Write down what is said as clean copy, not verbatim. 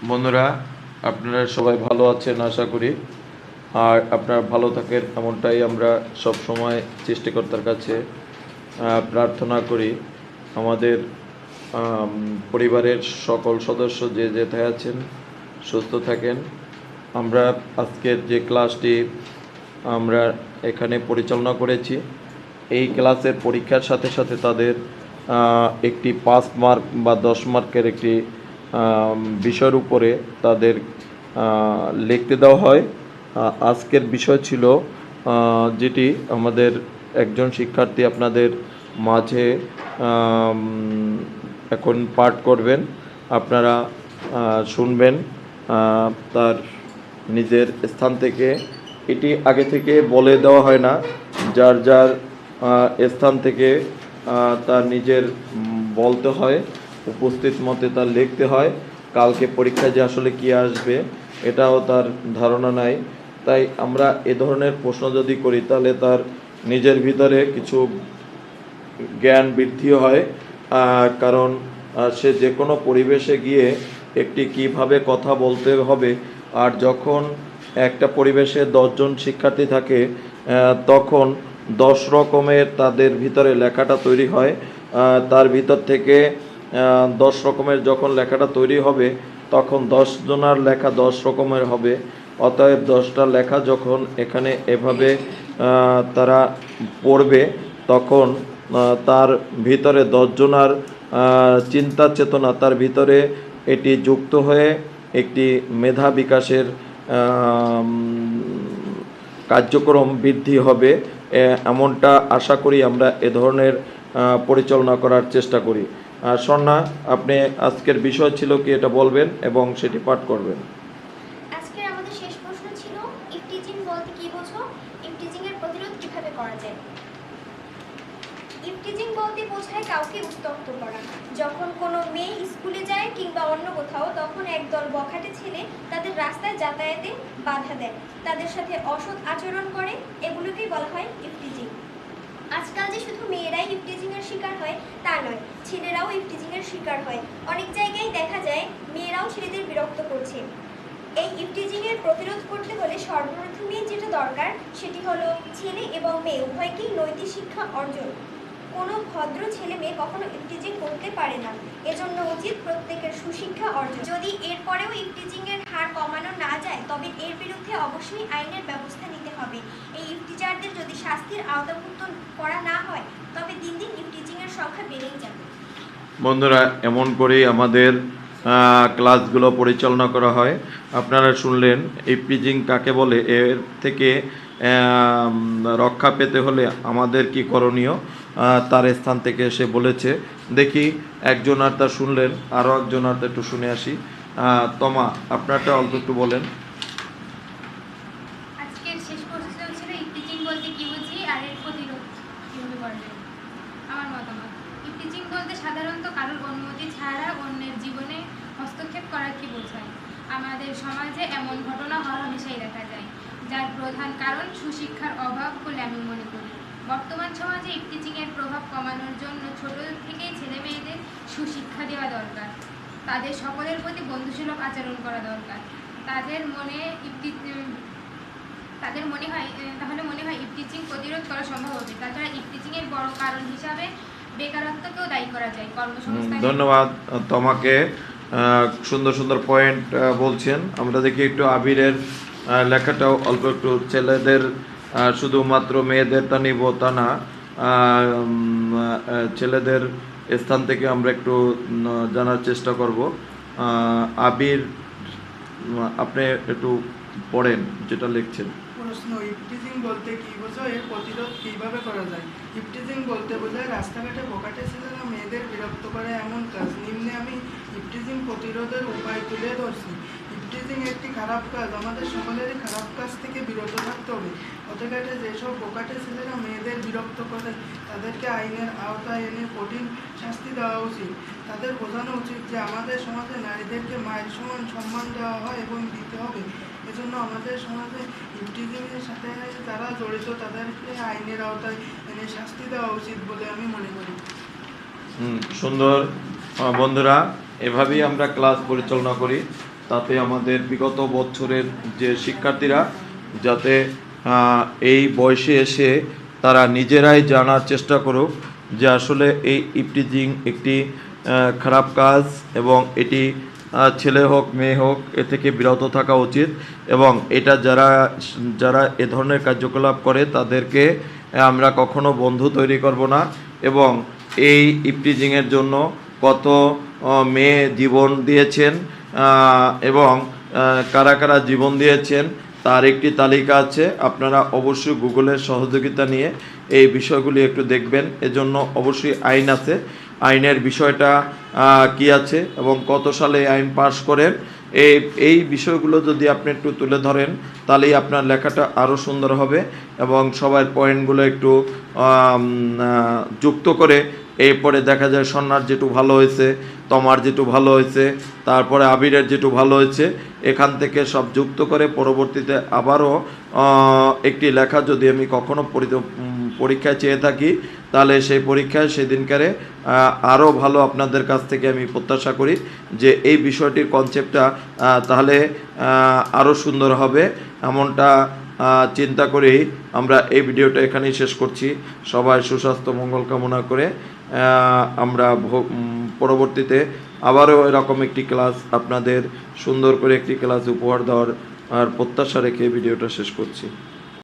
বন্ধুরা, আপনারা সবাই ভালো আছেন আশা করি। আর আপনারা ভালো থাকেন এমনটাই আমরা সব সময় সৃষ্টিকর্তার কাছে প্রার্থনা করি। আমাদের পরিবারের সকল সদস্য যে যেথায় আছেন সুস্থ থাকেন। আমরা আজকের যে ক্লাসটি আমরা এখানে পরিচালনা করেছি, এই ক্লাসের পরীক্ষার সাথে সাথে তাদের একটি 5 মার্ক বা 10 মার্কের একটি বিষয়ের উপরে তাদের লিখতে দেওয়া হয়। আজকের বিষয় ছিল যেটি আমাদের একজন শিক্ষার্থী আপনাদের মাঝে এখন পাঠ করবেন। আপনারা শুনবেন তার নিজের স্থান থেকে। এটি আগে থেকে বলে দেওয়া হয় না, যার যার স্থান থেকে তার নিজের বলতে হয়, উপস্থিত মতে তার লিখতে হয়। কালকে পরীক্ষায় যে আসলে কী আসবে এটাও তার ধারণা নাই। তাই আমরা এ ধরনের প্রশ্ন যদি করি তাহলে তার নিজের ভিতরে কিছু জ্ঞান বৃদ্ধি হয়। কারণ সে যে কোনো পরিবেশে গিয়ে একটি কিভাবে কথা বলতে হবে, আর যখন একটা পরিবেশে 10 জন শিক্ষার্থী থাকে তখন 10 রকমের তাদের ভিতরে লেখাটা তৈরি হয়। তার ভিতর থেকে 10 রকমের যখন লেখাটা তৈরি হবে তখন 10 জনার লেখা 10 রকমের হবে। অতএব 10টা লেখা যখন এখানে এভাবে তারা পড়বে তখন তার ভিতরে 10 জনার চিন্তা চেতনা তার ভিতরে এটি যুক্ত হয়ে একটি মেধা বিকাশের কার্যক্রম বৃদ্ধি হবে, এমনটা আশা করি। আমরা এ ধরনের পরিচালনা করার চেষ্টা করি। স্বর্ণা, আপনি আজকের বিষয় ছিল কি এটা বলবেন এবং সেটি পাঠ করবেন। আজকে আমাদের শেষ প্রশ্ন ছিল ইফটিজিং বলতে কি বোঝো, ইফটিজিং এর প্রতিরোধ কিভাবে করা যায়। ইফটিজিং বলতে বোঝায় কাউকে উত্ত্যক্ত করা। যখন কোনো মেয়ে স্কুলে যায় কিংবা অন্য কোথাও, তখন একদল বখাটে ছেলে তাদের রাস্তায় যাতায়াতে বাধা দেয়, তাদের সাথে অসৎ আচরণ করে, এগুলোকেই বলা হয় ইফটিজিং। আজকাল যে শুধু মেয়েরাই ইফটিজিং এর শিকার হয় তা নয়, ছেলেরাও ইফটিজিং এর শিকার হয়। অনেক জায়গায় দেখা যায় মেয়েরাও ছেলেদের বিরক্ত করছে। এই ইফটিজিং এর প্রতিরোধ করতে হলে সর্বপ্রথমেই যেটা দরকার সেটি হলো ছেলে এবং মেয়ে উভয়কেই নৈতিক শিক্ষা অর্জন। কোনো ভদ্র ছেলে মেয়ে কখনো ইফটিজিং করতে পারে না, এজন্য উচিত প্রত্যেকের সুশিক্ষা অর্জন। যদি এরপরেও ইফটিজিং এর হার কমানো না যায় তবে এর বিরুদ্ধে অবশ্যই আইনের ব্যবস্থা নিতে হবে। এই ইফটিজারদের যদি শাস্তির আওতাভুক্ত করা না হয় তবে দিন দিন ইফটিজিং এর সংখ্যা বেড়েই যাবে। বন্ধুরা, এমন করেই আমাদের ক্লাসগুলো পরিচালনা করা হয়। আপনারা শুনলেন ইফটিজিং কাকে বলে, এর থেকে রক্ষা পেতে হলে আমাদের কি করণীয় তার স্থান থেকে সে বলেছে। দেখি একজন আর তা শুনলেন, আরও একজন আর তা একটু শুনে আসি। তমা, আপনারটা অল্প একটু বলেন। আজকের শেষ প্রশ্ন ছিল ইফটিজিং বলতে কি বুঝি আর এর প্রতিরোধ কিভাবে করা যায়। আমার মতামত, ইফটিজিং বলতে সাধারণত কারোর অনুমতি ছাড়া অন্যের জীবনে হস্তক্ষেপ করাকে বোঝায়। আমাদের সমাজে এমন ঘটনা হরহামেশাই দেখা যায়, যার প্রধান কারণ সুশিক্ষার অভাব বলে আমি মনে করি। বর্তমান সমাজে ইফটিজিং এর প্রভাব কমানোর জন্য ছোট থেকেই ছেলে মেয়েদের সুশিক্ষা দেওয়া দরকার। তাদের সকলের প্রতি বন্ধুসুলভ আচরণ করা দরকার। তাদের মনে তাহলে মনে হয় ইফটিজিং প্রতিরোধ করা সম্ভব হবে। তাছাড়া ইফটিজিং এর বড় কারণ হিসাবে বেকারত্বকেও দায়ী করা যায়। কর্মসংস্থান। ধন্যবাদ তোমাকে। সুন্দর সুন্দর পয়েন্ট বলছেন। আমরা দেখি একটু আবিরের লেখাটাও অল্প একটু। ছেলেদের শুধুমাত্র মেয়েদের তা নিব তা না, ছেলেদের স্থান থেকে আমরা একটু জানার চেষ্টা করব। আবির, আপনি একটু পড়েন যেটা লিখছেন। প্রশ্ন, ইফটিজিং বলতে কি বোঝো, এর প্রতিরোধ কিভাবে করা যায়। ইফটিজিং বলতে বোঝায় রাস্তাঘাটে বখাটে ছেলেরা মেয়েদের বিরক্ত করে এমন কাজ। নিম্নে আমি ইফটিজিং প্রতিরোধের উপায় তুলে ধরছি। ইফটিজিং একটি খারাপ কাজ, আমাদের সকলেরই খারাপ কাজ থেকে বিরত থাকতে হবে। পথঘাটে যেসব বখাটে ছেলেরা মেয়েদের বিরক্ত করে তাদেরকে আইনের আওতায় এনে কঠিন শাস্তি দেওয়া উচিত। তাদের বোঝানো উচিত যে আমাদের সমাজে নারীদেরকে মায়ের সমান সম্মান দেওয়া হয় এবং দিতে হবে। এজন্য আমাদের সমাজে ইফটিজিংয়ের সাথে যারা জড়িত তাদেরকে আইনের আওতায় এনে শাস্তি দেওয়া উচিত বলে আমি মনে করি। সুন্দর। বন্ধুরা, এভাবেই আমরা ক্লাস পরিচালনা করি। তাতে আমাদের বিগত বছরের যে শিক্ষার্থীরা যাতে এই বয়সে এসে তারা নিজেরাই জানার চেষ্টা করুক যে আসলে এই ইফটিজিং একটি খারাপ কাজ এবং এটি ছেলে হোক মেয়ে হোক এ থেকে বিরত থাকা উচিত এবং এটা যারা যারা এ ধরনের কার্যকলাপ করে তাদেরকে আমরা কখনো বন্ধু তৈরি করব না এবং এই ইফটিজিংয়ের জন্য কত মেয়ে জীবন দিয়েছেন এবং কারা কারা জীবন দিয়েছেন তার একটি তালিকা আছে। আপনারা অবশ্যই গুগলের সহযোগিতা নিয়ে এই বিষয়গুলি একটু দেখবেন। এজন্য অবশ্যই আইন আছে, আইনের বিষয়টা কি আছে এবং কত সালে আইন পাশ করেন এই বিষয়গুলো যদি আপনি একটু তুলে ধরেন তাহলেই আপনার লেখাটা আরও সুন্দর হবে এবং সবার পয়েন্টগুলো একটু যুক্ত করে এরপরে দেখা যায় সন্ন্যার যেটু ভালো হয়েছে, তমার যেটু ভালো হয়েছে, তারপরে আবিরের যেটু ভালো হয়েছে, এখান থেকে সব যুক্ত করে পরবর্তীতে আবারও একটি লেখা যদি আমি কখনো পরীক্ষায় চেয়ে থাকি তাহলে সেই পরীক্ষায় সেদিনকারে আরও ভালো আপনাদের কাছ থেকে আমি প্রত্যাশা করি যে এই বিষয়টির কনসেপ্টটা তাহলে আরও সুন্দর হবে। এমনটা চিন্তা করেই আমরা এই ভিডিওটা এখানেই শেষ করছি। সবাই সুস্বাস্থ্য মঙ্গল কামনা করে আমরা পরবর্তীতে আবারও এরকম একটি ক্লাস আপনাদের সুন্দর করে একটি ক্লাস উপহার দেওয়ার প্রত্যাশা রেখে ভিডিওটা শেষ করছি।